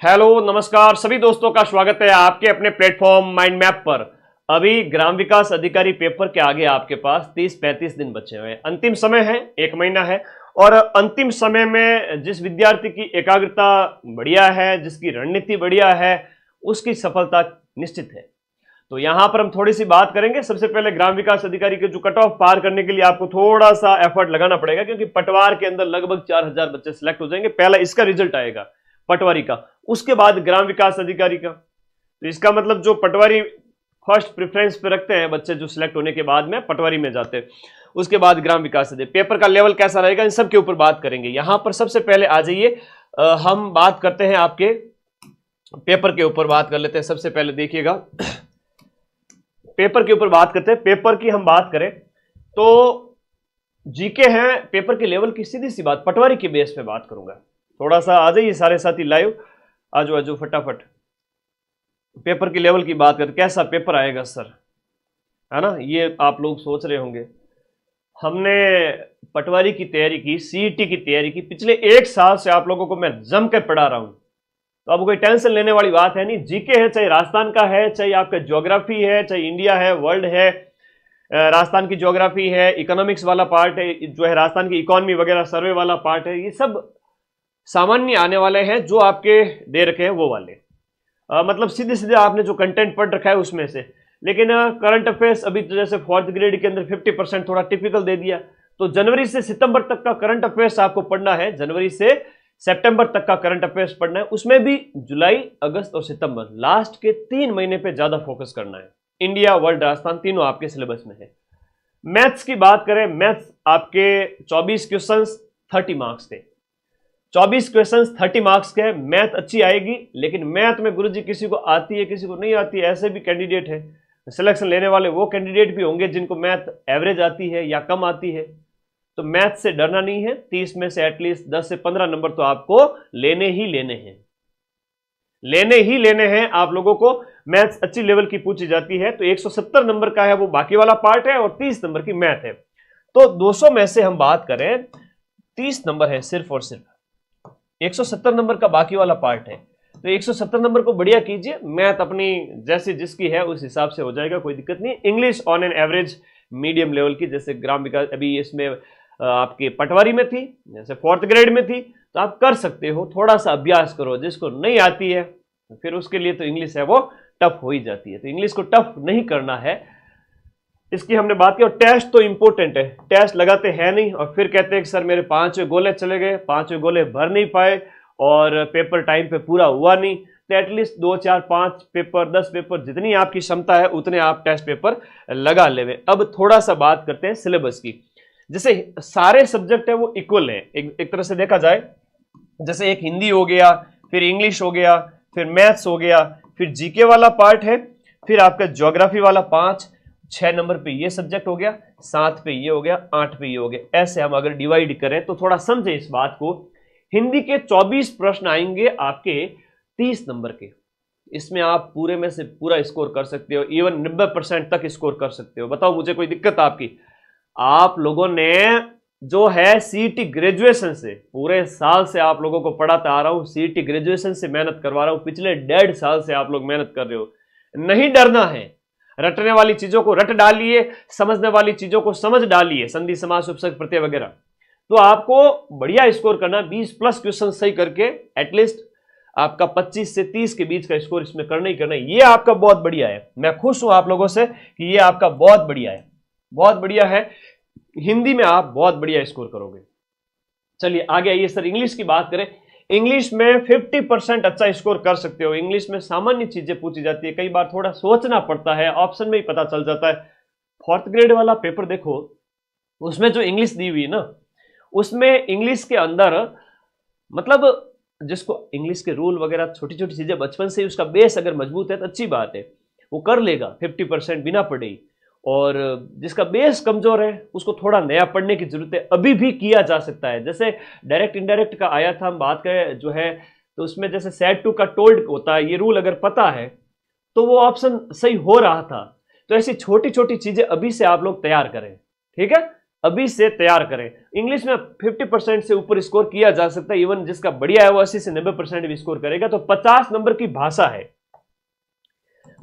Hello नमस्कार सभी दोस्तों का स्वागत है आपके अपने प्लेटफॉर्म माइंड मैप पर। अभी ग्राम विकास अधिकारी पेपर के आगे आपके पास 30-35 दिन बचे हुए हैं। अंतिम समय है, 1 महीना है और अंतिम समय में जिस विद्यार्थी की एकाग्रता बढ़िया है, जिसकी रणनीति बढ़िया है, उसकी सफलता निश्चित है। तो यहां पर हम थोड़ी सी बात करेंगे। सबसे पहले ग्राम विकास अधिकारी के जो कट ऑफ पार करने के लिए आपको थोड़ा सा एफर्ट लगाना पड़ेगा, क्योंकि पटवार के अंदर लगभग 4000 बच्चे सिलेक्ट हो जाएंगे। पहला इसका रिजल्ट आएगा पटवारी का, उसके बाद ग्राम विकास अधिकारी का। तो इसका मतलब जो पटवारी फर्स्ट प्रेफरेंस पे रखते हैं बच्चे, जो सिलेक्ट होने के बाद में पटवारी में जाते हैं, उसके बाद ग्राम विकास अधिकारी। पेपर का लेवल कैसा रहेगा, इन सब के ऊपर बात करेंगे। यहां पर सबसे पहले आ जाइए, हम बात करते हैं आपके पेपर के ऊपर बात कर लेते हैं। सबसे पहले देखिएगा, पेपर के ऊपर बात करते हैं। पेपर की हम बात करें तो जीके है पेपर के लेवल की, सीधी सी बात पटवारी के बेस पे बात करूंगा। थोड़ा सा आ जाइए सारे साथी लाइव, आजो आजो फटाफट। पेपर के लेवल की बात करते, कैसा पेपर आएगा सर, है ना, ये आप लोग सोच रहे होंगे। हमने पटवारी की तैयारी की, सीईटी की तैयारी की, पिछले 1 साल से आप लोगों को मैं जम के पढ़ा रहा हूं, तो अब कोई टेंशन लेने वाली बात है नहीं। जीके है, चाहे राजस्थान का है, चाहे आपका ज्योग्राफी है, चाहे इंडिया है, वर्ल्ड है, राजस्थान की ज्योग्राफी है, इकोनॉमिक्स वाला पार्ट है, जो है राजस्थान की इकोनॉमी वगैरह सर्वे वाला पार्ट है, ये सब सामान्य आने वाले हैं जो आपके दे रखे हैं वो वाले। मतलब सीधे सीधे आपने जो कंटेंट पढ़ रखा है उसमें से। लेकिन करंट अफेयर्स अभी तो जैसे 4th ग्रेड के अंदर 50% थोड़ा टिपिकल दे दिया, तो जनवरी से सितंबर तक का करंट अफेयर्स आपको पढ़ना है। जनवरी से सितंबर तक का करंट अफेयर्स पढ़ना है, उसमें भी जुलाई, अगस्त और सितंबर, लास्ट के 3 महीने पे ज्यादा फोकस करना है। इंडिया, वर्ल्ड, राजस्थान तीनों आपके सिलेबस में है। मैथ्स की बात करें, मैथ्स आपके 24 क्वेश्चन 30 मार्क्स थे। 24 क्वेश्चंस 30 मार्क्स के। मैथ अच्छी आएगी, लेकिन मैथ में गुरुजी किसी को आती है किसी को नहीं आती है, ऐसे भी कैंडिडेट है। सिलेक्शन लेने वाले वो कैंडिडेट भी होंगे जिनको मैथ एवरेज आती है या कम आती है। तो मैथ से डरना नहीं है, 30 में से एटलीस्ट 10 से 15 नंबर तो आपको लेने ही लेने हैं, लेने ही लेने हैं आप लोगों को। मैथ्स अच्छी लेवल की पूछी जाती है, तो 170 नंबर का है वो बाकी वाला पार्ट है, और 30 नंबर की मैथ है। तो 200 में से हम बात करें, 30 नंबर है सिर्फ और सिर्फ, 170 नंबर का बाकी वाला पार्ट है। तो 170 नंबर को बढ़िया कीजिए, मैथ अपनी जैसे जिसकी है उस हिसाब से हो जाएगा, कोई दिक्कत नहीं। English on an average medium level की, जैसे ग्राम विकास अभी इसमें आपके पटवारी में थी, जैसे 4th ग्रेड में थी, तो आप कर सकते हो। थोड़ा सा अभ्यास करो, जिसको नहीं आती है फिर उसके लिए तो इंग्लिश है वो टफ हो ही जाती है, तो इंग्लिश को टफ नहीं करना है, इसकी हमने बात की। और टेस्ट तो इंपॉर्टेंट है, टेस्ट लगाते हैं नहीं और फिर कहते हैं कि सर मेरे 5वें गोले चले गए, 5वें गोले भर नहीं पाए और पेपर टाइम पे पूरा हुआ नहीं। तो एटलीस्ट 2, 4, 5 पेपर, 10 पेपर, जितनी आपकी क्षमता है उतने आप टेस्ट पेपर लगा लेवे। अब थोड़ा सा बात करते हैं सिलेबस की। जैसे सारे सब्जेक्ट है वो इक्वल है, एक तरह से देखा जाए, जैसे एक हिंदी हो गया, फिर इंग्लिश हो गया, फिर मैथ्स हो गया, फिर जीके वाला पार्ट है, फिर आपका ज्योग्राफी वाला 5-6 नंबर पे ये सब्जेक्ट हो गया, 7 पे ये हो गया, 8 पे ये हो गया। ऐसे हम अगर डिवाइड करें तो थोड़ा समझे इस बात को। हिंदी के 24 प्रश्न आएंगे आपके 30 नंबर के, इसमें आप पूरे में से पूरा स्कोर कर सकते हो, इवन 90% तक स्कोर कर सकते हो। बताओ मुझे कोई दिक्कत आपकी? आप लोगों ने जो है सीईटी ग्रेजुएशन से, पूरे साल से आप लोगों को पढ़ाता आ रहा हूं, सीईटी ग्रेजुएशन से मेहनत करवा रहा हूं, पिछले 1.5 साल से आप लोग मेहनत कर रहे हो। नहीं डरना है, रटने वाली चीजों को रट डालिए, समझने वाली चीजों को समझ डालिए, संधि समास उपसर्ग प्रत्यय वगैरह, तो आपको बढ़िया स्कोर करना। 20+ क्वेश्चन सही करके एटलीस्ट आपका 25 से 30 के बीच का स्कोर इसमें करना ही करना है। ये आपका बहुत बढ़िया है, मैं खुश हूं आप लोगों से कि ये आपका बहुत बढ़िया है, बहुत बढ़िया है। हिंदी में आप बहुत बढ़िया स्कोर करोगे। चलिए आगे आइए सर, इंग्लिश की बात करें। इंग्लिश में 50% अच्छा स्कोर कर सकते हो। इंग्लिश में सामान्य चीजें पूछी जाती है, कई बार थोड़ा सोचना पड़ता है, ऑप्शन में ही पता चल जाता है। 4th ग्रेड वाला पेपर देखो, उसमें जो इंग्लिश दी हुई ना, उसमें इंग्लिश के अंदर मतलब जिसको इंग्लिश के रूल वगैरह छोटी छोटी चीजें बचपन से ही उसका बेस अगर मजबूत है तो अच्छी बात है, वो कर लेगा 50% बिना पढ़े ही। और जिसका बेस कमजोर है उसको थोड़ा नया पढ़ने की जरूरत है, अभी भी किया जा सकता है। जैसे डायरेक्ट इनडायरेक्ट का आया था, हम बात करें जो है, तो उसमें जैसे सेट टू का टोल्ड होता है, ये रूल अगर पता है तो वो ऑप्शन सही हो रहा था। तो ऐसी छोटी छोटी चीजें अभी से आप लोग तैयार करें, ठीक है। अभी से तैयार करें। इंग्लिश में 50% से ऊपर स्कोर किया जा सकता है, इवन जिसका बढ़िया है वो 80 से 90% भी स्कोर करेगा। तो 50 नंबर की भाषा है।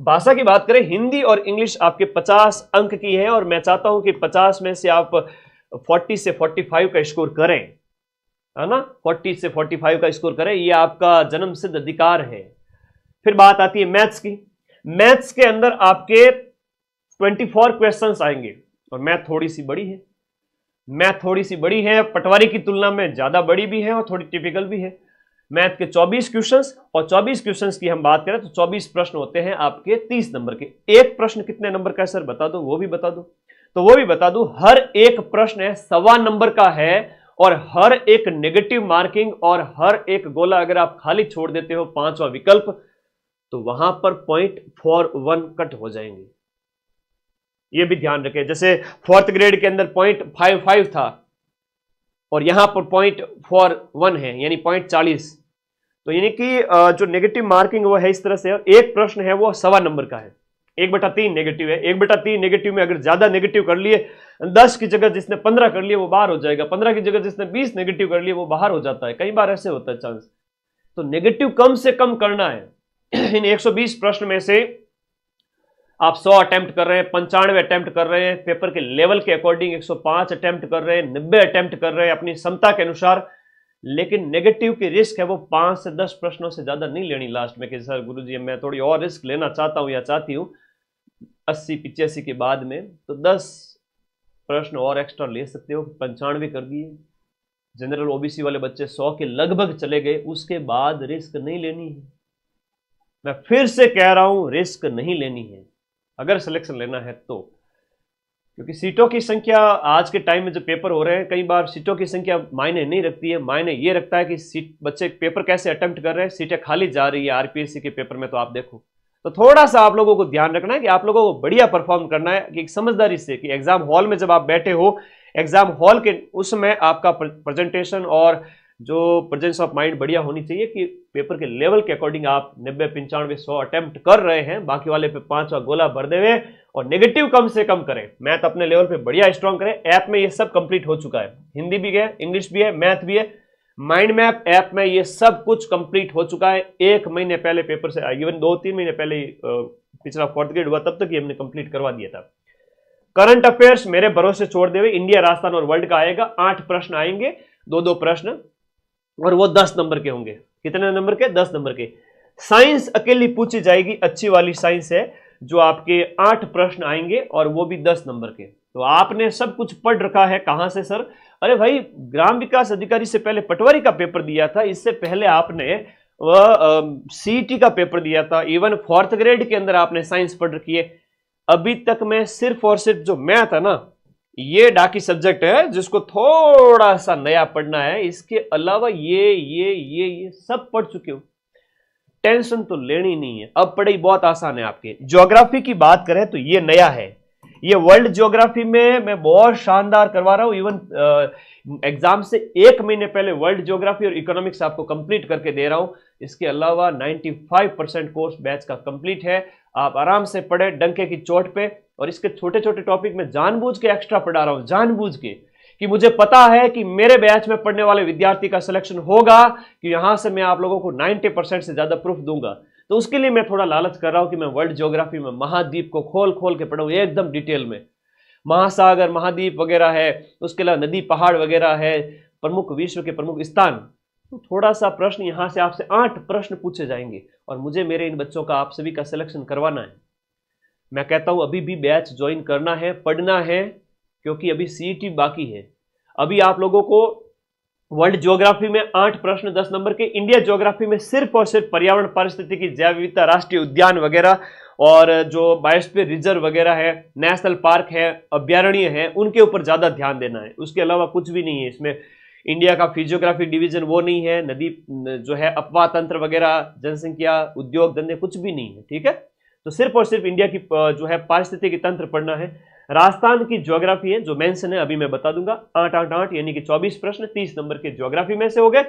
भाषा की बात करें, हिंदी और इंग्लिश आपके 50 अंक की है, और मैं चाहता हूं कि 50 में से आप 40 से 45 का स्कोर करें, है ना। 40 से 45 का स्कोर करें, ये आपका जन्मसिद्ध अधिकार है। फिर बात आती है मैथ्स की। मैथ्स के अंदर आपके 24 क्वेश्चंस आएंगे, और मैथ थोड़ी सी बड़ी है। मैथ थोड़ी सी बड़ी है, पटवारी की तुलना में ज्यादा बड़ी भी है और थोड़ी टिपिकल भी है। मैथ के 24 क्वेश्चंस, और 24 क्वेश्चंस की हम बात करें तो 24 प्रश्न होते हैं आपके 30 नंबर के। एक प्रश्न कितने नंबर का है सर बता दो, वो भी बता दो। तो वो भी बता दो, हर एक प्रश्न है 1.25 नंबर का है, और हर एक नेगेटिव मार्किंग और हर एक गोला अगर आप खाली छोड़ देते हो, 5वां विकल्प, तो वहां पर 0.41 कट हो जाएंगे। ये भी ध्यान रखें। जैसे 4th ग्रेड के अंदर 0.55 था, और यहां पर 0.41 है, यानी 0.40। तो यानी कि जो नेगेटिव मार्किंग वो है इस तरह से, एक प्रश्न है वो 1.25 नंबर का है। 1/3 नेगेटिव है। 1/3 नेगेटिव में अगर ज्यादा नेगेटिव कर लिए, 10 की जगह जिसने 15 कर लिए वो बाहर हो जाएगा, 15 की जगह जिसने 20 नेगेटिव कर लिए वो बाहर हो जाता है। कई बार ऐसे होता है चांस। तो नेगेटिव कम से कम करना है। इन 120 प्रश्न में से आप 100 अटेम्प्ट कर रहे हैं, 95 अटेम्प्ट कर रहे हैं, पेपर के लेवल के अकॉर्डिंग 105 अटेम्प्ट कर रहे हैं, 90 अटेम्प्ट कर रहे हैं अपनी क्षमता के अनुसार, लेकिन नेगेटिव की रिस्क है वो 5 से 10 प्रश्नों से ज्यादा नहीं लेनी लास्ट में कि सर गुरुजी मैं थोड़ी और रिस्क लेना चाहता हूं या चाहती हूं 80-85 के बाद में, तो 10 प्रश्न और एक्स्ट्रा ले सकते हो। 95 कर दिए, जनरल ओबीसी वाले बच्चे 100 के लगभग चले गए, उसके बाद रिस्क नहीं लेनी है। मैं फिर से कह रहा हूं, रिस्क नहीं लेनी है अगर सिलेक्शन लेना है तो, क्योंकि सीटों की संख्या आज के टाइम में जो पेपर हो रहे हैं, कई बार सीटों की संख्या मायने नहीं रखती है। मायने ये रखता है कि सीट बच्चे पेपर कैसे अटेम्प्ट कर रहे हैं, सीटें खाली जा रही है आरपीएससी के पेपर में। तो आप देखो, तो थोड़ा सा आप लोगों को ध्यान रखना है कि आप लोगों को बढ़िया परफॉर्म करना है, कि समझदारी से, कि एग्जाम हॉल में जब आप बैठे हो, एग्जाम हॉल के उसमें आपका प्रेजेंटेशन और जो प्रेजेंस ऑफ माइंड बढ़िया होनी चाहिए, कि पेपर के लेवल के अकॉर्डिंग आप 90, 95, 100 अटेम्प्ट कर रहे हैं, बाकी वाले पे 5वां गोला भर देवे, और नेगेटिव कम से कम करें। मैथ अपने लेवल पे बढ़िया स्ट्रॉन्ग करें। ऐप में ये सब कंप्लीट हो चुका है, हिंदी भी है, इंग्लिश भी है, मैथ भी है। माइंड मैप ऐप में ये सब कुछ कंप्लीट हो चुका है। 1 महीने पहले पेपर से, इवन 2-3 महीने पहले पिछला 4th ग्रेड हुआ, तब तक ये हमने कंप्लीट करवा दिया था। करंट अफेयर्स मेरे भरोसे छोड़ देवे, इंडिया, राजस्थान और वर्ल्ड का आएगा। 8 प्रश्न आएंगे, 2-2 प्रश्न, और वो 10 नंबर के होंगे। कितने नंबर के? 10 नंबर के। साइंस अकेली पूछी जाएगी, अच्छी वाली साइंस है, जो आपके 8 प्रश्न आएंगे, और वो भी 10 नंबर के। तो आपने सब कुछ पढ़ रखा है। कहां से सर? अरे भाई, ग्राम विकास अधिकारी से पहले पटवारी का पेपर दिया था, इससे पहले आपने सीईटी का पेपर दिया था, इवन 4th ग्रेड के अंदर आपने साइंस पढ़ रखी है। अभी तक मैं सिर्फ और सिर्फ जो मैथ है ना, ये डाकी सब्जेक्ट है जिसको थोड़ा सा नया पढ़ना है, इसके अलावा ये सब पढ़ चुके हो। टेंशन तो लेनी नहीं है, अब पढ़ाई बहुत आसान है आपके। ज्योग्राफी की बात करें तो ये नया है, ये वर्ल्ड ज्योग्राफी में मैं बहुत शानदार करवा रहा हूं। इवन एग्जाम से 1 महीने पहले वर्ल्ड ज्योग्राफी और इकोनॉमिक्स आपको कंप्लीट करके दे रहा हूं। इसके अलावा 95% कोर्स बैच का कंप्लीट है। आप आराम से पढ़े डंके की चोट पे, और इसके छोटे छोटे टॉपिक में जानबूझ के एक्स्ट्रा पढ़ा रहा हूं, जानबूझ के, कि मुझे पता है कि मेरे बैच में पढ़ने वाले विद्यार्थी का सिलेक्शन होगा, कि यहां से मैं आप लोगों को 90% से ज्यादा प्रूफ दूंगा। तो उसके लिए मैं थोड़ा लालच कर रहा हूं कि मैं वर्ल्ड ज्योग्राफी में महाद्वीप को खोल खोल के पढ़ाऊं एकदम डिटेल में। महासागर, महाद्वीप वगैरह है, उसके अलावा नदी पहाड़ वगैरह है, प्रमुख विश्व के प्रमुख स्थान। तो थोड़ा सा प्रश्न यहां से आपसे 8 प्रश्न पूछे जाएंगे, और मुझे मेरे इन बच्चों का, आप सभी का सिलेक्शन करवाना है। मैं कहता हूं अभी भी बैच ज्वाइन करना है, पढ़ना है, क्योंकि अभी सीईटी बाकी है। अभी आप लोगों को वर्ल्ड ज्योग्राफी में 8 प्रश्न 10 नंबर के, इंडिया ज्योग्राफी में सिर्फ और सिर्फ पर्यावरण, पारिस्थितिकी, जैव विविधता, राष्ट्रीय उद्यान वगैरह, और जो बायोस्फीयर रिजर्व वगैरह है, नेशनल पार्क है, अभ्यारण्य है, उनके ऊपर ज्यादा ध्यान देना है। उसके अलावा कुछ भी नहीं है इसमें। इंडिया का फिजियोग्राफी डिवीजन वो नहीं है, नदी जो है, अपवाह तंत्र वगैरह, जनसंख्या, उद्योग धंधे, कुछ भी नहीं है। ठीक है, तो सिर्फ और सिर्फ इंडिया की जो है पारिस्थितिकी तंत्र पढ़ना है। राजस्थान की ज्योग्राफी है जो मेंशन है, अभी मैं बता दूंगा। 8-8-8 यानी कि 24 प्रश्न 30 नंबर के ज्योग्राफी में से हो गए,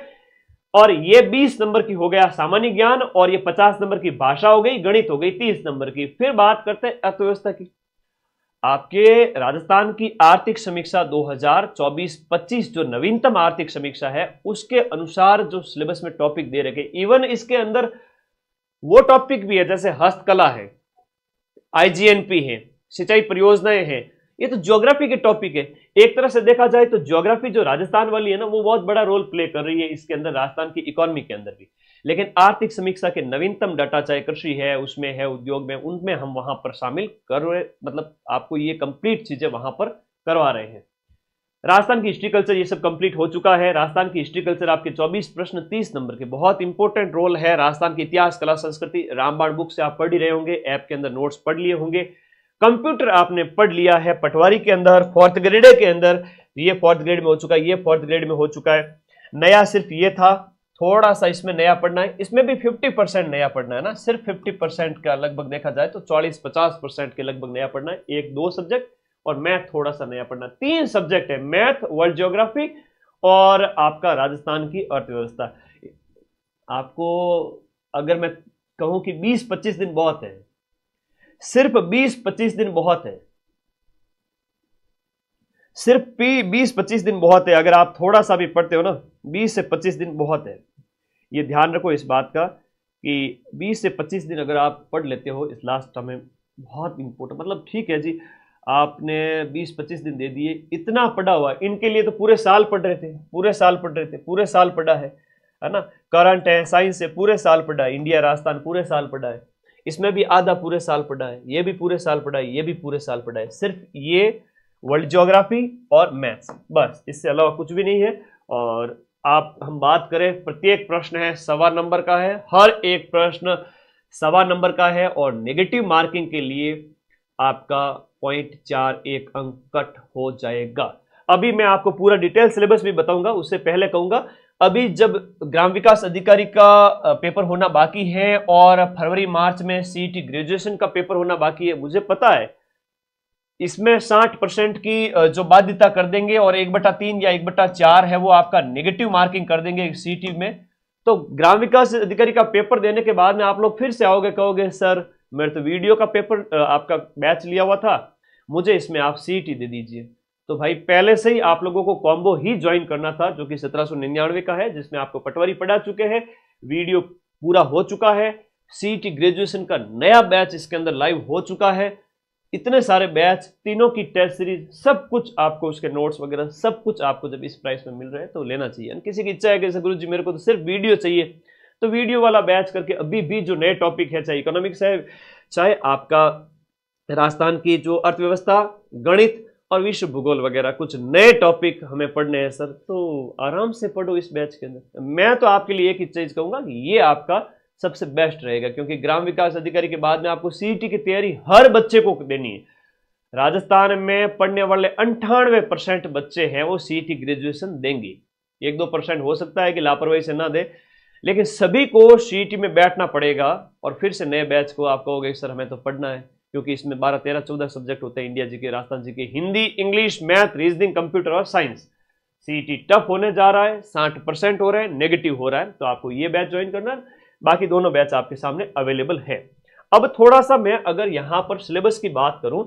और ये 20 नंबर की हो गया सामान्य ज्ञान, और ये 50 नंबर की भाषा हो गई, गणित हो गई 30 नंबर की। फिर बात करते हैं अर्थव्यवस्था की। आपके राजस्थान की आर्थिक समीक्षा 2024-25 जो नवीनतम आर्थिक समीक्षा है उसके अनुसार जो सिलेबस में टॉपिक दे रखे, इवन इसके अंदर वो टॉपिक भी है जैसे हस्तकला है, आईजीएनपी है, सिंचाई परियोजनाएं हैं, ये तो ज्योग्राफी के टॉपिक है। एक तरह से देखा जाए तो ज्योग्राफी जो राजस्थान वाली है ना, वो बहुत बड़ा रोल प्ले कर रही है इसके अंदर, राजस्थान की इकोनॉमी के अंदर भी। लेकिन आर्थिक समीक्षा के नवीनतम डाटा, चाहे कृषि है, उसमें है, उद्योग में, उनमें हम वहां पर शामिल कर रहे, मतलब आपको ये कंप्लीट चीजें वहां पर करवा रहे हैं। राजस्थान की हिस्ट्री कल्चर ये सब कंप्लीट हो चुका है। राजस्थान की हिस्ट्री कल्चर आपके 24 प्रश्न 30 नंबर के, बहुत इंपॉर्टेंट रोल है। राजस्थान की इतिहास, कला, संस्कृति रामबाण बुक से आप पढ़ ही रहे होंगे, ऐप के अंदर नोट्स पढ़ लिए होंगे, कंप्यूटर आपने पढ़ लिया है पटवारी के अंदर, फोर्थ ग्रेड के अंदर, ये फोर्थ ग्रेड में हो चुका है, ये फोर्थ ग्रेड में हो चुका है। नया सिर्फ ये था, थोड़ा सा इसमें नया पढ़ना है, इसमें भी 50% नया पढ़ना है ना, सिर्फ 50% का लगभग देखा जाए तो 40-50% के लगभग नया पढ़ना है। 1-2 सब्जेक्ट और मैथ थोड़ा सा नया पढ़ना। 3 सब्जेक्ट है, मैथ, वर्ल्ड ज्योग्राफी और आपका राजस्थान की अर्थव्यवस्था। आपको अगर मैं कहूं कि 20-25 दिन बहुत है, सिर्फ 20-25 दिन बहुत है, सिर्फ 20-25 दिन बहुत है। अगर आप थोड़ा सा भी पढ़ते हो ना, 20 से 25 दिन बहुत है। ये ध्यान रखो इस बात का कि 20 से 25 दिन अगर आप पढ़ लेते हो इस लास्ट टर्म में, बहुत इंपॉर्टेंट, मतलब ठीक है जी, आपने 20-25 दिन दे दिए, इतना पढ़ा हुआ, इनके लिए तो पूरे साल पढ़ रहे थे, पूरे साल पढ़ रहे थे, पूरे साल पढ़ा है ना। करंट है, साइंस है, पूरे साल पढ़ा है, इंडिया राजस्थान पूरे साल पढ़ा है, इसमें भी आधा पूरे साल पढ़ा है, ये भी पूरे साल पढ़ा है, ये भी पूरे साल पढ़ा है। सिर्फ ये वर्ल्ड ज्योग्राफी और मैथ्स, बस, इससे अलावा कुछ भी नहीं है। और आप हम बात करें, प्रत्येक प्रश्न है 1.25 नंबर का है, हर एक प्रश्न 1.25 नंबर का है, और नेगेटिव मार्किंग के लिए आपका 0.41 अंक कट हो जाएगा। अभी मैं आपको पूरा डिटेल सिलेबस भी बताऊंगा, उससे पहले कहूंगा, अभी जब ग्राम विकास अधिकारी का पेपर होना बाकी है और फरवरी मार्च में सीईटी ग्रेजुएशन का पेपर होना बाकी है, मुझे पता है इसमें 60% की जो बाध्यता कर देंगे और 1/3 या 1/4 है वो आपका नेगेटिव मार्किंग कर देंगे सीईटी में। तो ग्राम विकास अधिकारी का पेपर देने के बाद में आप लोग फिर से आओगे, कहोगे सर मेरे तो वीडियो का पेपर आपका बैच लिया हुआ था, मुझे इसमें आप सीईटी दे दीजिए। तो भाई पहले से ही आप लोगों को कॉम्बो ही ज्वाइन करना था, जो कि 1799 का है, जिसमें आपको पटवारी पढ़ा चुके हैं, वीडियो पूरा हो चुका है, सीईटी ग्रेजुएशन का नया बैच इसके अंदर लाइव हो चुका है, इतने सारे बैच, तीनों की टेस्ट सीरीज, सब कुछ आपको, उसके नोट्स वगैरह सब कुछ आपको जब इस प्राइस में मिल रहे हैं तो लेना चाहिए। किसी की इच्छा है कि गुरु जी मेरे को तो सिर्फ वीडियो चाहिए, तो वीडियो वाला बैच करके अभी भी जो नए टॉपिक है, चाहे इकोनॉमिक्स है, चाहे आपका राजस्थान की जो अर्थव्यवस्था, गणित और विश्व भूगोल वगैरह, कुछ नए टॉपिक हमें पढ़ने हैं सर, तो आराम से पढ़ो इस बैच के अंदर। मैं तो आपके लिए एक ही चीज कहूंगा कि ये आपका सबसे बेस्ट रहेगा, क्योंकि ग्राम विकास अधिकारी के बाद में आपको सीईटी की तैयारी हर बच्चे को देनी है। राजस्थान में पढ़ने वाले 98% बच्चे हैं वो सीईटी ग्रेजुएशन देंगे। 1-2% हो सकता है कि लापरवाही से ना दे, लेकिन सभी को सीईटी में बैठना पड़ेगा। और फिर से नए बैच को आप कहोगे सर हमें तो पढ़ना है, क्योंकि इसमें 12, 13, 14 सब्जेक्ट होते हैं, इंडिया जी के, राजस्थान जी के, Hindi, English, math, reasoning, computer और साइंस। सीईटी टफ होने जा रहा है, 60% हो रहे हैं, नेगेटिव हो रहा है, तो आपको ये बैच ज्वाइन करना है। बाकी दोनों बैच आपके सामने अवेलेबल है। अब थोड़ा सा मैं अगर यहां पर सिलेबस की बात करूं,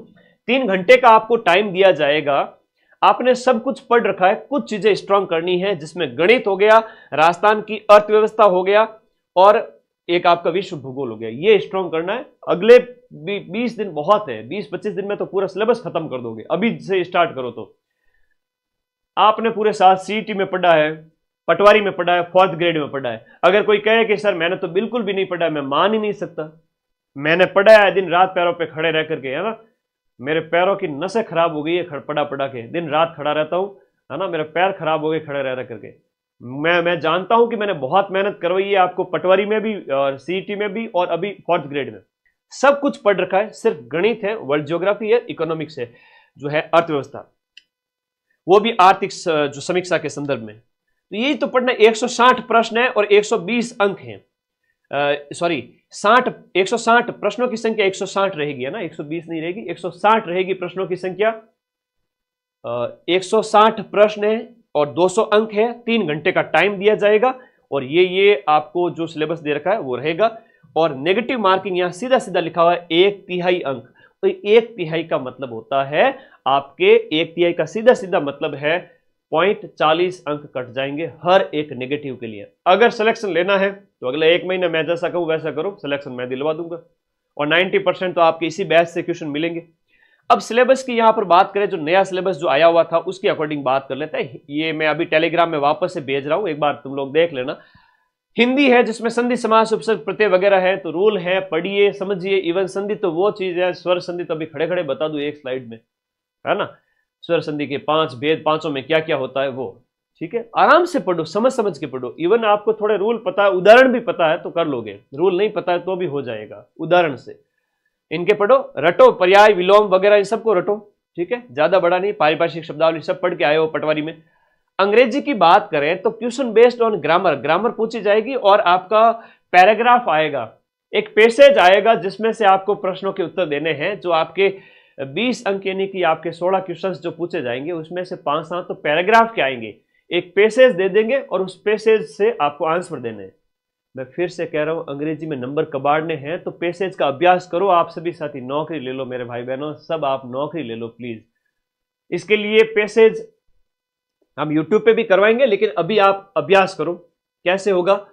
3 घंटे का आपको टाइम दिया जाएगा, आपने सब कुछ पढ़ रखा है, कुछ चीजें स्ट्रांग करनी है, जिसमें गणित हो गया, राजस्थान की अर्थव्यवस्था हो गया और एक आपका विश्व भूगोल हो गया, ये स्ट्रांग करना है। अगले 20 दिन बहुत है, 20-25 दिन में तो पूरा सिलेबस खत्म कर दोगे, अभी से स्टार्ट करो तो। आपने पूरे साथ सीईटी में पढ़ा है, पटवारी में पढ़ा है, फोर्थ ग्रेड में पढ़ा है। अगर कोई कहे कि सर मैंने तो बिल्कुल भी नहीं पढ़ा है, मैं मान ही नहीं सकता। मैंने पढ़ा है, दिन रात पैरों पे खड़े रह करके, है ना, मेरे पैरों की नसें खराब हो गई है पढ़ा के, दिन रात खड़ा रहता हूं, है ना, मेरे पैर खराब हो गए खड़े रह करके। मैं जानता हूं कि मैंने बहुत मेहनत करवाई है आपको, पटवारी में भी और सीईटी में भी और अभी फोर्थ ग्रेड में, सब कुछ पढ़ रखा है। सिर्फ गणित है, वर्ल्ड ज्योग्राफी है, इकोनॉमिक्स है, जो है अर्थव्यवस्था, वो भी आर्थिक जो समीक्षा के संदर्भ में। तो यही तो पढ़ना। 160 प्रश्न है और 120 अंक हैं, सॉरी 160 प्रश्नों की संख्या 160 रहेगी, है ना, 120 नहीं रहेगी, 160 रहेगी प्रश्नों की संख्या। 160 प्रश्न है और 200 अंक है, 3 घंटे का टाइम दिया जाएगा और ये आपको जो सिलेबस दे रखा है वो रहेगा। और नेगेटिव मार्किंग यहां सीधा सीधा लिखा हुआ है 1/3 अंक, तो 1/3 का मतलब होता है आपके 1/3 का सीधा सीधा मतलब है 0.40 अंक कट जाएंगे हर एक नेगेटिव के लिए। अगर सिलेक्शन लेना है तो अगले 1 महीने मैं जैसा कहूं वैसा करो, सिलेक्शन मैं दिलवा दूंगा और 90% तो आपके इसी बैच से क्वेश्चन मिलेंगे। अब सिलेबस की यहां पर बात करें, जो नया सिलेबस जो आया हुआ था उसके अकॉर्डिंग बात कर लेते हैं। ये मैं अभी टेलीग्राम में वापस से भेज रहा हूं, एक बार तुम लोग देख लेना। हिंदी है जिसमें संधि समास उपसर्ग प्रत्यय वगैरह है, तो रूल है, पढ़िए समझिए। इवन संधि तो वो चीज है, स्वर संधि तो अभी खड़े खड़े बता दूं एक स्लाइड में, है ना। स्वर संधि के 5 भेद, 5 में क्या क्या होता है वो, ठीक है। आराम से पढ़ो, समझ समझ के पढ़ो। इवन आपको थोड़े रूल पता है, उदाहरण भी पता है तो कर लोगे, रूल नहीं पता है तो भी हो जाएगा उदाहरण से। इनके पढ़ो, रटो, पर्याय विलोम वगैरह इन सबको रटो, ठीक है। ज्यादा बड़ा नहीं, पारिभाषिक शब्दावली सब पढ़ के आए हो पटवारी में। अंग्रेजी की बात करें तो question based on grammar, grammar पूछी जाएगी और आपका पैराग्राफ आएगा, एक पैसेज आएगा जिसमें से आपको प्रश्नों के उत्तर देने हैं। जो आपके 20 अंक यानी कि आपके 16 क्वेश्चंस जो पूछे जाएंगे उसमें से 5-7 तो पैराग्राफ के आएंगे, एक पैसेज दे देंगे और उस पैसेज से आपको आंसर देने हैं। मैं फिर से कह रहा हूं, अंग्रेजी में नंबर कबाड़ने हैं तो पैसेज का अभ्यास करो। आप सभी साथी नौकरी ले लो मेरे भाई बहनों, सब आप नौकरी ले लो प्लीज। इसके लिए पैसेज हम यूट्यूब पे भी करवाएंगे, लेकिन अभी आप अभ्यास करो। कैसे होगा?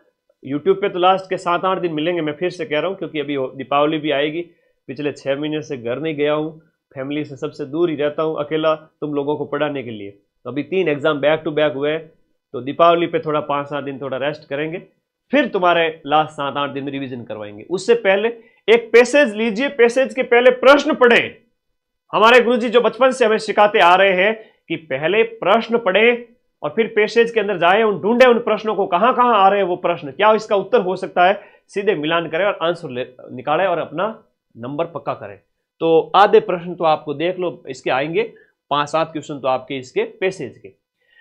यूट्यूब पे तो लास्ट के 7-8 दिन मिलेंगे, मैं फिर से कह रहा हूं, क्योंकि अभी दीपावली भी आएगी। पिछले 6 महीने से घर नहीं गया हूं, फैमिली से सबसे दूर ही रहता हूं, अकेला तुम लोगों को पढ़ाने के लिए। तो अभी 3 एग्जाम बैक टू बैक हुए, तो दीपावली पे थोड़ा 5-7 दिन थोड़ा रेस्ट करेंगे, फिर तुम्हारे लास्ट 7-8 दिन में रिवीजन करवाएंगे। उससे पहले एक पैसेज लीजिए, पैसेज के पहले प्रश्न पढ़ें। हमारे गुरुजी जो बचपन से हमें सिखाते आ रहे हैं कि पहले प्रश्न पढ़ें और फिर पैसेज के अंदर जाए, उन ढूंढे उन प्रश्नों को, कहां कहां आ रहे हैं वो प्रश्न, क्या इसका उत्तर हो सकता है, सीधे मिलान करें और आंसर निकालें और अपना नंबर पक्का करें। तो आधे प्रश्न तो आपको देख लो इसके आएंगे, 5-7 क्वेश्चन तो आपके इसके पैसेज के।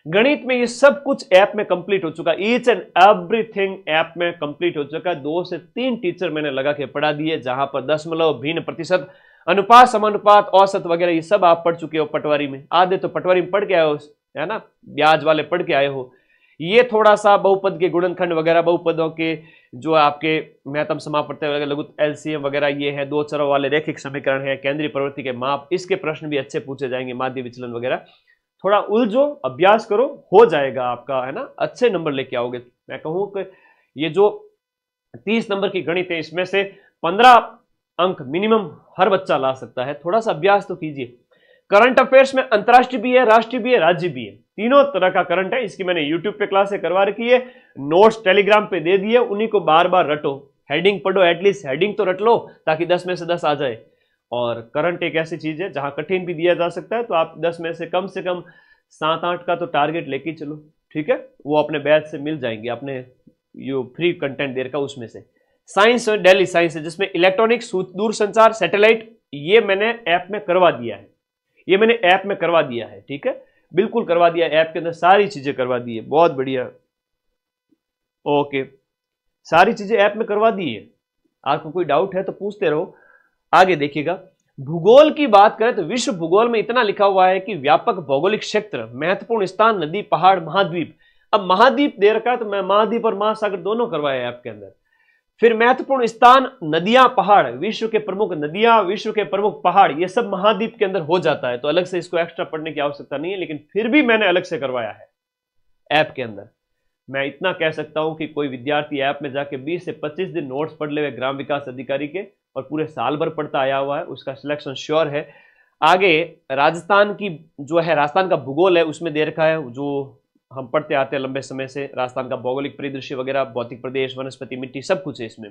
गणित में ये सब कुछ ऐप में कंप्लीट हो चुका, ईच एंड एवरीथिंग ऐप में कंप्लीट हो चुका है। 2 से 3 टीचर मैंने लगा के पढ़ा दिए, जहां पर दशमलव, भिन्न, प्रतिशत, अनुपात, समानुपात, औसत वगैरह ये सब आप पढ़ चुके हो पटवारी में। आधे तो पटवारी में पढ़ के आए हो, है ना, ब्याज वाले पढ़ के आए हो। ये थोड़ा सा बहुपद के गुणनखंड वगैरह, बहुपदों के जो आपके महत्तम समापवर्तक वगैरह, लघु एलसीएम वगैरह ये है, 2 चरों वाले रैखिक समीकरण है, केंद्रीय प्रवृत्ति के माप, इसके प्रश्न भी अच्छे पूछे जाएंगे, माध्य विचलन वगैरह। थोड़ा उलझो, अभ्यास करो, हो जाएगा आपका, है ना, अच्छे नंबर लेके आओगे। मैं कहूं कि ये जो 30 नंबर की गणित है इसमें से 15 अंक मिनिमम हर बच्चा ला सकता है। थोड़ा सा अभ्यास तो कीजिए। करंट अफेयर्स में अंतरराष्ट्रीय भी है, राष्ट्रीय भी है, राज्य भी है, तीनों तरह का करंट है। इसकी मैंने यूट्यूब पे क्लासें करवा रखी है, नोट्स टेलीग्राम पे दे दिए, उन्हीं को बार बार रटो, हेडिंग पढ़ो, एटलीस्ट हेडिंग तो रट लो ताकि 10 में से 10 आ जाए। और करंट एक ऐसी चीज है जहां कठिन भी दिया जा सकता है, तो आप 10 में से कम 7-8 का तो टारगेट लेके चलो, ठीक है। वो अपने बैच से मिल जाएंगे, अपने जो फ्री कंटेंट देर का उसमें से। साइंस और डेली साइंस है जिसमें इलेक्ट्रॉनिक्स, दूर संचार, सैटेलाइट, ये मैंने ऐप में करवा दिया है, ये मैंने ऐप में करवा दिया है, ठीक है, बिल्कुल करवा दिया, ऐप के अंदर सारी चीजें करवा दी है, बहुत बढ़िया, ओके, सारी चीजें ऐप में करवा दी है। आपको कोई डाउट है तो पूछते रहो। आगे देखिएगा, भूगोल की बात करें तो विश्व भूगोल में इतना लिखा हुआ है कि व्यापक भौगोलिक क्षेत्र, महत्वपूर्ण स्थान, नदी, पहाड़, महाद्वीप। अब महाद्वीप दे रखा है तो मैं महाद्वीप और महासागर दोनों करवाया ऐप के अंदर। फिर महत्वपूर्ण स्थान, नदियां, पहाड़, विश्व के प्रमुख नदियां, विश्व के प्रमुख पहाड़, ये सब महाद्वीप के अंदर हो जाता है, तो अलग से इसको एक्स्ट्रा पढ़ने की आवश्यकता नहीं है, लेकिन फिर भी मैंने अलग से करवाया है ऐप के अंदर। मैं इतना कह सकता हूं कि कोई विद्यार्थी ऐप में जाके 20 से 25 दिन नोट्स पढ़ ले ग्राम विकास अधिकारी के और पूरे साल भर पढ़ता आया हुआ है, उसका सिलेक्शन श्योर है। आगे राजस्थान की जो है, राजस्थान का भूगोल है उसमें दे रखा है, जो हम पढ़ते आते हैं लंबे समय से, राजस्थान का भौगोलिक परिदृश्य वगैरह, भौतिक प्रदेश, वनस्पति, मिट्टी, सब कुछ है इसमें।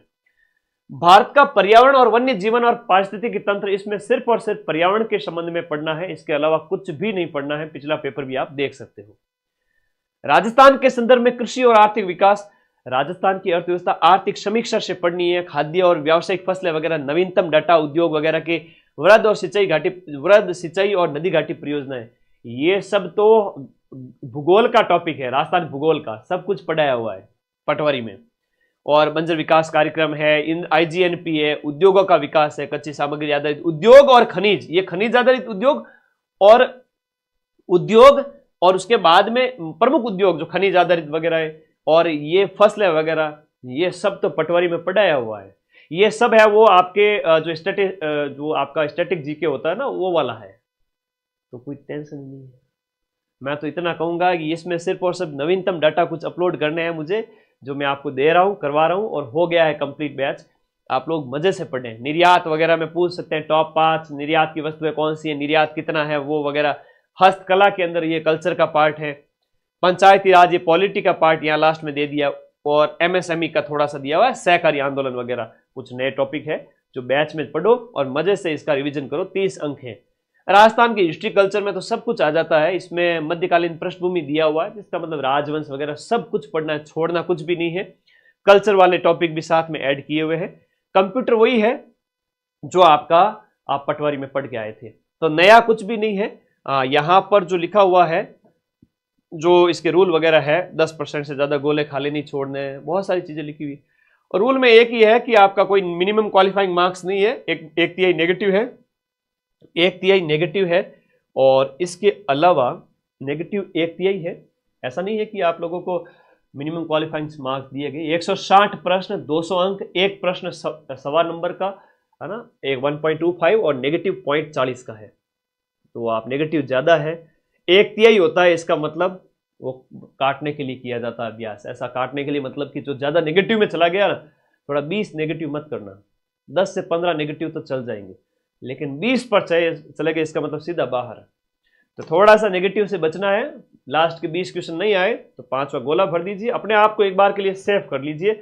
भारत का पर्यावरण और वन्य जीवन और पारिस्थितिकी तंत्र, इसमें सिर्फ और सिर्फ पर्यावरण के संबंध में पढ़ना है, इसके अलावा कुछ भी नहीं पढ़ना है। पिछला पेपर भी आप देख सकते हो। राजस्थान के संदर्भ में कृषि और आर्थिक विकास, राजस्थान की अर्थव्यवस्था आर्थिक समीक्षा से पढ़नी है, खाद्य और व्यावसायिक फसलें वगैरह, नवीनतम डाटा, उद्योग वगैरह के, वृहद और सिंचाई घाटी, वृहद सिंचाई और नदी घाटी परियोजनाएं, ये सब तो भूगोल का टॉपिक है, राजस्थान भूगोल का सब कुछ पढ़ाया हुआ है पटवारी में। और बंजर विकास कार्यक्रम है, इन IGNP है, उद्योगों का विकास है, कच्ची सामग्री आधारित उद्योग और खनिज, ये खनिज आधारित उद्योग और उसके बाद में प्रमुख उद्योग जो खनिज आधारित वगैरह है, और ये फसलें वगैरह, ये सब तो पटवारी में पढ़ाया हुआ है। ये सब है वो आपके जो आपका स्टैटिक जीके होता है ना, वो वाला है, तो कोई टेंशन नहीं है। मैं तो इतना कहूंगा कि इसमें सिर्फ और सिर्फ नवीनतम डाटा कुछ अपलोड करने हैं मुझे, जो मैं आपको दे रहा हूं, करवा रहा हूं, और हो गया है कंप्लीट बैच। आप लोग मजे से पढ़ें। निर्यात वगैरह में पूछ सकते हैं, टॉप 5 निर्यात की वस्तुएं कौन सी है, निर्यात कितना है, वो वगैरह। हस्तकला के अंदर ये कल्चर का पार्ट है। पंचायती राज ये पॉलिटी का पार्ट यहाँ लास्ट में दे दिया, और एमएसएमई का थोड़ा सा दिया हुआ है, सहकारी आंदोलन वगैरह कुछ नए टॉपिक है जो बैच में पढ़ो और मजे से इसका रिवीजन करो। 30 अंक है। राजस्थान की हिस्ट्री कल्चर में तो सब कुछ आ जाता है, इसमें मध्यकालीन पृष्ठभूमि दिया हुआ है, जिसका मतलब राजवंश वगैरह सब कुछ पढ़ना है, छोड़ना कुछ भी नहीं है। कल्चर वाले टॉपिक भी साथ में ऐड किए हुए हैं। कंप्यूटर वही है जो आपका आप पटवारी में पढ़ के आए थे, तो नया कुछ भी नहीं है। यहां पर जो लिखा हुआ है, जो इसके रूल वगैरह है, 10% से ज्यादा गोले खाली नहीं छोड़ने हैं, बहुत सारी चीजें लिखी हुई। और रूल में एक ही है कि आपका कोई मिनिमम क्वालिफाइंग मार्क्स नहीं है, एक तिहाई नेगेटिव है, 1/3 नेगेटिव है, और इसके अलावा नेगेटिव 1/3 है। ऐसा नहीं है कि आप लोगों को मिनिमम क्वालिफाइंग मार्क्स दिए गए। 160 प्रश्न, 200 अंक, एक प्रश्न सवा नंबर का है ना, एक 1.25 और नेगेटिव 0.40 का है, तो आप नेगेटिव ज्यादा है। 1/3 होता है, इसका मतलब वो काटने के लिए किया जाता है अभ्यास। ऐसा काटने के लिए मतलब कि जो ज्यादा नेगेटिव में चला गया ना, थोड़ा 20 नेगेटिव मत करना, 10 से 15 नेगेटिव तो चल जाएंगे, लेकिन 20 पर चले गए इसका मतलब सीधा बाहर है। तो थोड़ा सा नेगेटिव से बचना है। लास्ट के 20 क्वेश्चन नहीं आए तो 5वां गोला भर दीजिए, अपने आप को एक बार के लिए सेव कर लीजिए।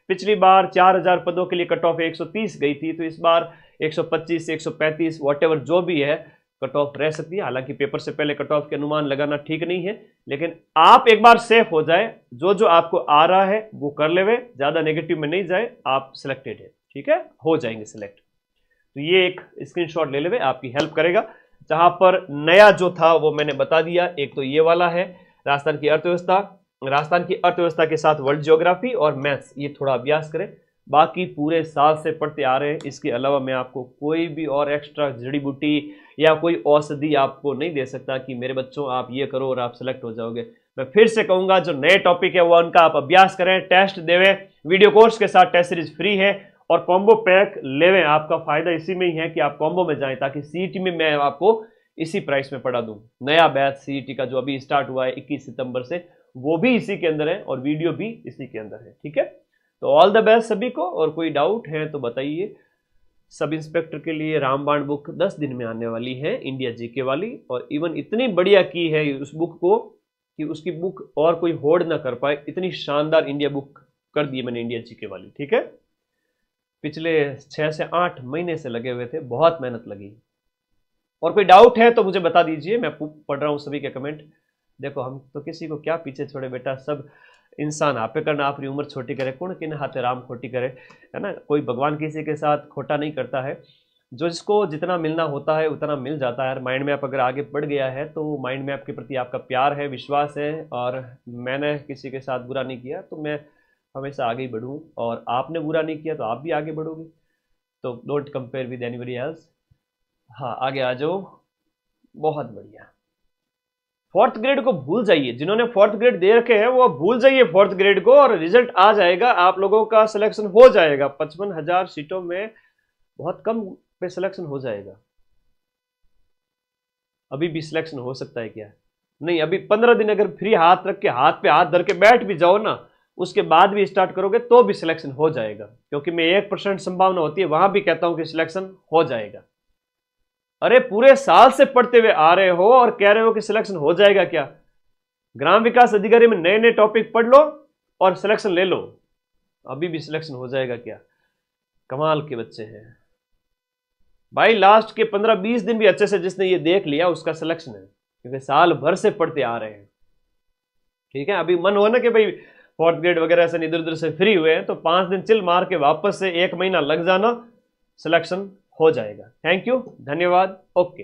पिछली बार 4000 पदों के लिए कट ऑफ 130 गई थी, तो इस बार 125 से 135 वॉटेवर जो भी है कट ऑफ रह सकती है। हालांकि पेपर से पहले कट ऑफ के अनुमान लगाना ठीक नहीं है, लेकिन आप एक बार सेफ हो जाए, जो जो आपको आ रहा है वो कर लेवे, ज्यादा नेगेटिव में नहीं जाए, आप सिलेक्टेड है, ठीक है, हो जाएंगे सिलेक्ट। तो ये एक स्क्रीनशॉट ले लेवे, आपकी हेल्प करेगा। जहां पर नया जो था वो मैंने बता दिया, एक तो ये वाला है राजस्थान की अर्थव्यवस्था, राजस्थान की अर्थव्यवस्था के साथ वर्ल्ड ज्योग्राफी और मैथ्स, ये थोड़ा अभ्यास करें। बाकी पूरे साल से पढ़ते आ रहे हैं, इसके अलावा मैं आपको कोई भी और एक्स्ट्रा जड़ी बूटी या कोई औषधि आपको नहीं दे सकता कि मेरे बच्चों आप ये करो और आप सिलेक्ट हो जाओगे। मैं फिर से कहूंगा, जो नए टॉपिक है वो उनका आप अभ्यास करें, टेस्ट देवें, वीडियो कोर्स के साथ टेस्ट सीरीज फ्री है, और कॉम्बो पैक लेवें। आपका फायदा इसी में ही है कि आप कॉम्बो में जाएं, ताकि सीईटी में मैं आपको इसी प्राइस में पढ़ा दूं। नया बैच सीईटी का जो अभी स्टार्ट हुआ है 21 सितंबर से, वो भी इसी के अंदर है और वीडियो भी इसी के अंदर है, ठीक है। तो ऑल द बेस्ट सभी को, और कोई डाउट है तो बताइए। सब इंस्पेक्टर के लिए रामबाण बुक 10 दिन में आने वाली है, इंडिया जीके वाली, और इवन इतनी बढ़िया की है उस बुक को कि उसकी बुक और कोई होड़ ना कर पाए, इतनी शानदार इंडिया बुक कर दी मैंने इंडिया जीके वाली, ठीक है। पिछले 6 से 8 महीने से लगे हुए थे, बहुत मेहनत लगी। और कोई डाउट है तो मुझे बता दीजिए, मैं पढ़ रहा हूँ सभी के कमेंट। देखो हम तो किसी को क्या पीछे छोड़े बेटा, सब इंसान आपे करना, आपकी उम्र छोटी करे, कौन किन हाथे राम खोटी करे, है ना। कोई भगवान किसी के साथ खोटा नहीं करता है, जो जिसको जितना मिलना होता है उतना मिल जाता है। माइंड मैप अगर आगे बढ़ गया है तो माइंड मैप के प्रति आपका प्यार है, विश्वास है, और मैंने किसी के साथ बुरा नहीं किया तो मैं हमेशा आगे ही बढ़ूँ, और आपने बुरा नहीं किया तो आप भी आगे बढ़ोगे। तो don't compare with anybody else. हाँ आगे आ जाओ, बहुत बढ़िया। 4th ग्रेड को भूल जाइए, जिन्होंने 4th ग्रेड दे रखे हैं वो भूल जाइए 4th ग्रेड को, और रिजल्ट आ जाएगा, आप लोगों का सिलेक्शन हो जाएगा। 55,000 सीटों में बहुत कम पे सिलेक्शन हो जाएगा। अभी भी सिलेक्शन हो सकता है क्या? नहीं, अभी 15 दिन अगर फ्री हाथ रख के, हाथ पे हाथ धर के बैठ भी जाओ ना, उसके बाद भी स्टार्ट करोगे तो भी सिलेक्शन हो जाएगा, क्योंकि मैं 1% संभावना होती है, वहां भी कहता हूं कि सिलेक्शन हो जाएगा। अरे पूरे साल से पढ़ते हुए आ रहे हो और कह रहे हो कि सिलेक्शन हो जाएगा क्या? ग्राम विकास अधिकारी में नए नए टॉपिक पढ़ लो और सिलेक्शन ले लो, अभी भी सिलेक्शन हो जाएगा क्या? कमाल के बच्चे हैं भाई। लास्ट के 15-20 दिन भी अच्छे से जिसने ये देख लिया उसका सिलेक्शन है, क्योंकि साल भर से पढ़ते आ रहे हैं, ठीक है। अभी मन हो ना कि भाई 4th ग्रेड वगैरह से इधर उधर से फ्री हुए हैं, तो 5 दिन चिल मार के वापस से 1 महीना लग जाना, सिलेक्शन हो जाएगा। थैंक यू, धन्यवाद, ओके।